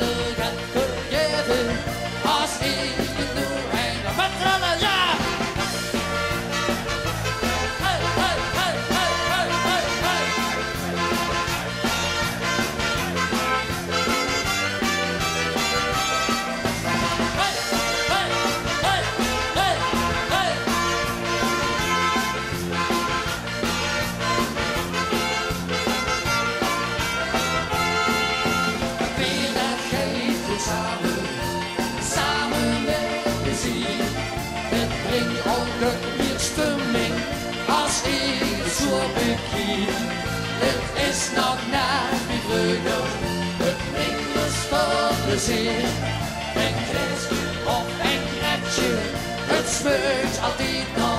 nooit gaat vergeten. Als ik het nu een met allen, ja! Hey, hey, hey, hey, hey, hey, hey. Hey, hey, hey, hey, hey. Samen met plezier. Het brengt ook meer stemming als ik het zo bekier. Het is nog naast mijn vreugde, het brengt me tot plezier. Een kretsje of een kretje, het smeurt altijd nog.